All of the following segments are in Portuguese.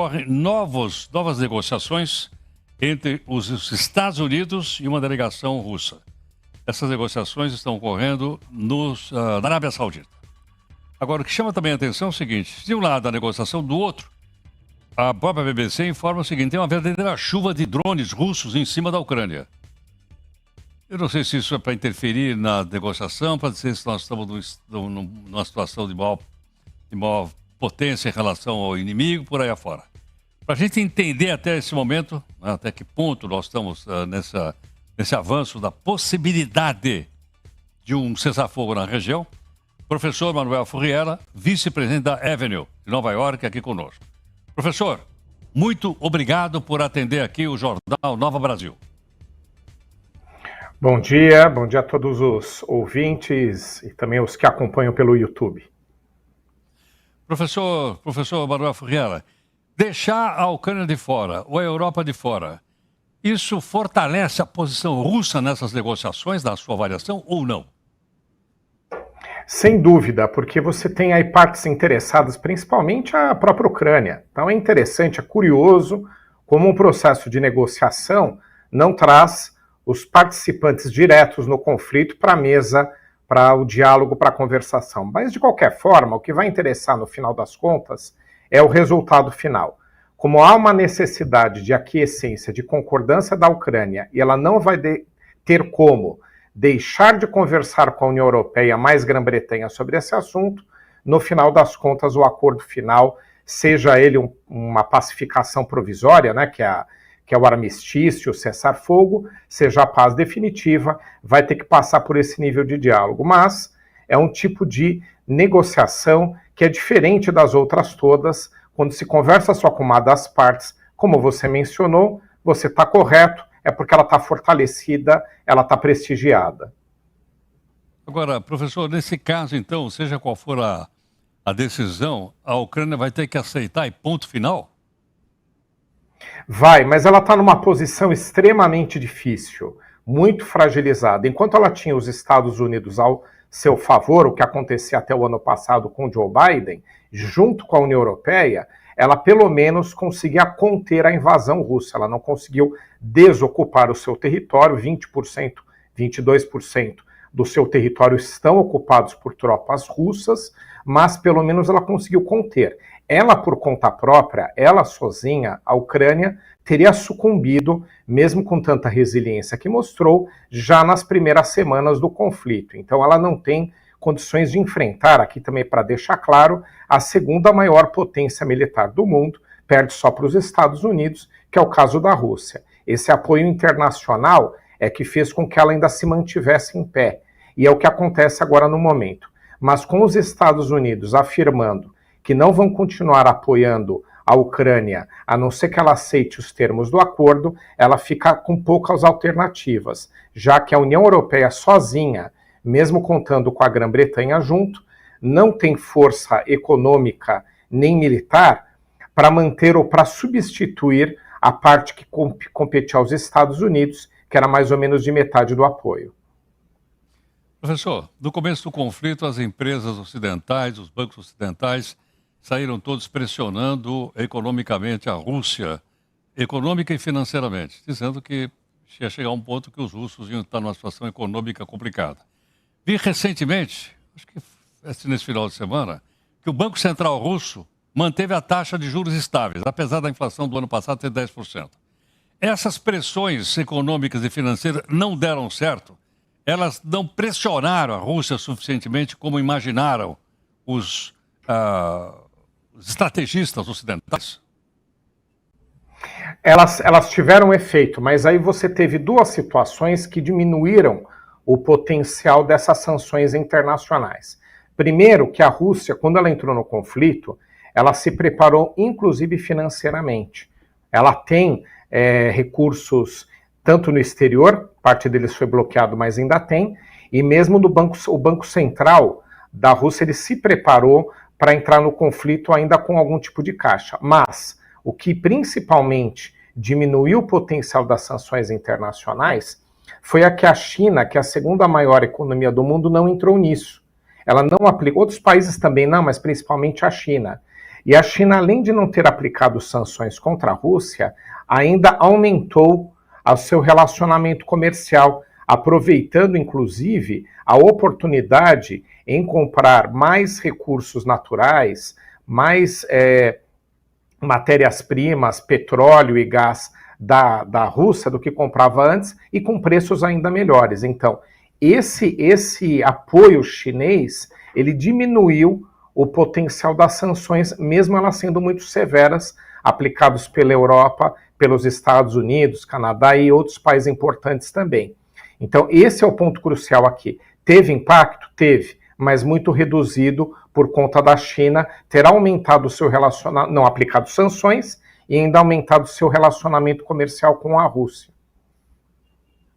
ocorrem novas negociações entre os Estados Unidos e uma delegação russa. Essas negociações estão ocorrendo na Arábia Saudita. Agora, o que chama também a atenção é o seguinte: de um lado a negociação, do outro, a própria BBC informa o seguinte: tem uma verdadeira chuva de drones russos em cima da Ucrânia. Eu não sei se isso é para interferir na negociação, para dizer se nós estamos numa situação de maior potência em relação ao inimigo, por aí afora. Para a gente entender até esse momento, até que ponto nós estamos nesse avanço da possibilidade de um cessar-fogo na região, professor Manuel Furriela, vice-presidente da Avenue, de Nova York, aqui conosco. Professor, muito obrigado por atender aqui o Jornal Nova Brasil. Bom dia a todos os ouvintes e também os que acompanham pelo YouTube. Professor Manuel Furriela, deixar a Ucrânia de fora ou a Europa de fora, isso fortalece a posição russa nessas negociações, na sua avaliação, ou não? Sem dúvida, porque você tem aí partes interessadas, principalmente a própria Ucrânia. Então é interessante, é curioso como um processo de negociação não traz os participantes diretos no conflito para a mesa, para o diálogo, para a conversação. Mas, de qualquer forma, o que vai interessar no final das contas é o resultado final. Como há uma necessidade de aquiescência, de concordância da Ucrânia, e ela não vai ter como deixar de conversar com a União Europeia mais Grã-Bretanha sobre esse assunto, no final das contas o acordo final, seja ele uma pacificação provisória, né, que é o armistício, o cessar-fogo, seja a paz definitiva, vai ter que passar por esse nível de diálogo. Mas é um tipo de negociação que é diferente das outras todas. Quando se conversa só com uma das partes, como você mencionou, você está correto, é porque ela está fortalecida, ela está prestigiada. Agora, professor, nesse caso, então, seja qual for a decisão, a Ucrânia vai ter que aceitar e ponto final? Vai, mas ela está numa posição extremamente difícil, muito fragilizada. Enquanto ela tinha os Estados Unidos ao seu favor, o que acontecia até o ano passado com Joe Biden, junto com a União Europeia, ela pelo menos conseguia conter a invasão russa. Ela não conseguiu desocupar o seu território, 20%, 22% do seu território estão ocupados por tropas russas, mas pelo menos ela conseguiu conter. Ela, por conta própria, ela sozinha, a Ucrânia, teria sucumbido, mesmo com tanta resiliência que mostrou, já nas primeiras semanas do conflito. Então ela não tem condições de enfrentar, aqui também para deixar claro, a segunda maior potência militar do mundo, perde só para os Estados Unidos, que é o caso da Rússia. Esse apoio internacional é que fez com que ela ainda se mantivesse em pé, e é o que acontece agora no momento. Mas com os Estados Unidos afirmando que não vão continuar apoiando a Ucrânia, a não ser que ela aceite os termos do acordo, ela fica com poucas alternativas, já que a União Europeia sozinha, mesmo contando com a Grã-Bretanha junto, não tem força econômica nem militar para manter ou para substituir a parte que competia aos Estados Unidos, que era mais ou menos de metade do apoio. Professor, no começo do conflito, as empresas ocidentais, os bancos ocidentais, saíram todos pressionando economicamente a Rússia, econômica e financeiramente, dizendo que ia chegar um ponto que os russos iam estar numa situação econômica complicada. Vi recentemente, acho que nesse final de semana, que o Banco Central russo manteve a taxa de juros estáveis, apesar da inflação do ano passado ter 10%. Essas pressões econômicas e financeiras não deram certo? Elas não pressionaram a Rússia suficientemente como imaginaram os estrategistas ocidentais? Elas tiveram efeito, mas aí você teve duas situações que diminuíram o potencial dessas sanções internacionais. Primeiro, que a Rússia, quando ela entrou no conflito, ela se preparou inclusive financeiramente. Ela tem recursos tanto no exterior, parte deles foi bloqueado, mas ainda tem, e mesmo o Banco Central da Rússia, ele se preparou para entrar no conflito ainda com algum tipo de caixa. Mas o que principalmente diminuiu o potencial das sanções internacionais foi a que a China, que é a segunda maior economia do mundo, não entrou nisso. Ela não aplicou, outros países também não, mas principalmente a China. E a China, além de não ter aplicado sanções contra a Rússia, ainda aumentou o seu relacionamento comercial, aproveitando inclusive a oportunidade em comprar mais recursos naturais, mais matérias-primas, petróleo e gás da Rússia do que comprava antes e com preços ainda melhores. Então, esse apoio chinês, ele diminuiu o potencial das sanções, mesmo elas sendo muito severas, aplicadas pela Europa, pelos Estados Unidos, Canadá e outros países importantes também. Então, esse é o ponto crucial aqui. Teve impacto? Teve, mas muito reduzido por conta da China ter aumentado o seu relacionamento, não aplicado sanções e ainda aumentado o seu relacionamento comercial com a Rússia.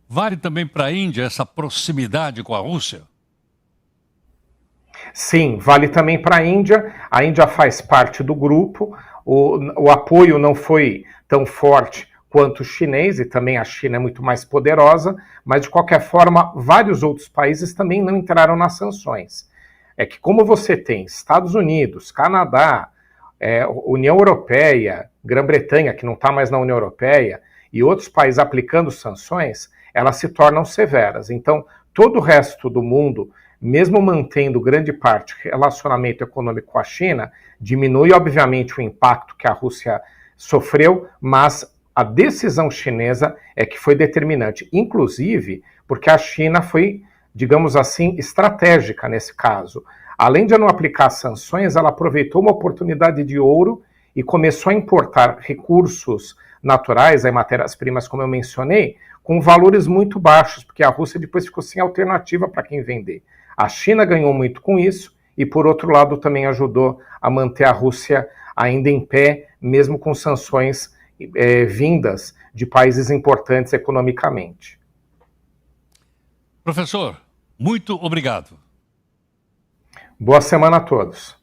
Vale também para a Índia essa proximidade com a Rússia? Sim, vale também para a Índia. A Índia faz parte do grupo. O apoio não foi tão forte quanto o chinês, e também a China é muito mais poderosa, mas de qualquer forma, vários outros países também não entraram nas sanções. É que como você tem Estados Unidos, Canadá, União Europeia, Grã-Bretanha, que não está mais na União Europeia, e outros países aplicando sanções, elas se tornam severas. Então, todo o resto do mundo, mesmo mantendo grande parte do relacionamento econômico com a China, diminui, obviamente, o impacto que a Rússia sofreu, mas a decisão chinesa é que foi determinante, inclusive porque a China foi, digamos assim, estratégica nesse caso. Além de não aplicar sanções, ela aproveitou uma oportunidade de ouro e começou a importar recursos naturais, matérias-primas, como eu mencionei, com valores muito baixos, porque a Rússia depois ficou sem alternativa para quem vender. A China ganhou muito com isso e, por outro lado, também ajudou a manter a Rússia ainda em pé, mesmo com sanções vindas de países importantes economicamente. Professor, muito obrigado. Boa semana a todos.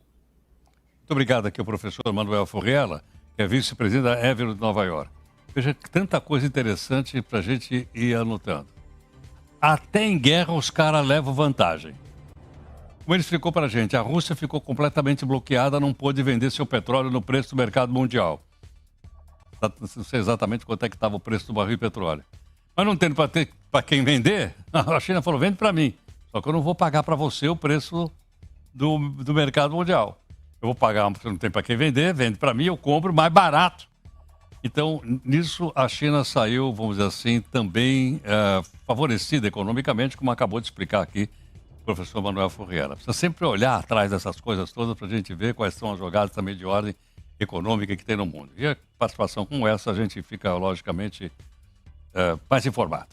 Muito obrigado aqui ao professor Manuel Furriela, que é vice-presidente da Évero de Nova York. Veja que tanta coisa interessante para a gente ir anotando. Até em guerra os caras levam vantagem. Como ele explicou para a gente, a Rússia ficou completamente bloqueada, não pôde vender seu petróleo no preço do mercado mundial. Não sei exatamente quanto é que estava o preço do barril de petróleo. Mas não tendo para quem vender, a China falou, vende para mim. Só que eu não vou pagar para você o preço do mercado mundial. Eu vou pagar, porque não tem para quem vender, vende para mim, eu compro mais barato. Então, nisso a China saiu, vamos dizer assim, também favorecida economicamente, como acabou de explicar aqui o professor Manuel Furriela. Precisa sempre olhar atrás dessas coisas todas para a gente ver quais são as jogadas também de ordem econômica que tem no mundo. E a participação como essa, a gente fica, logicamente, mais informado.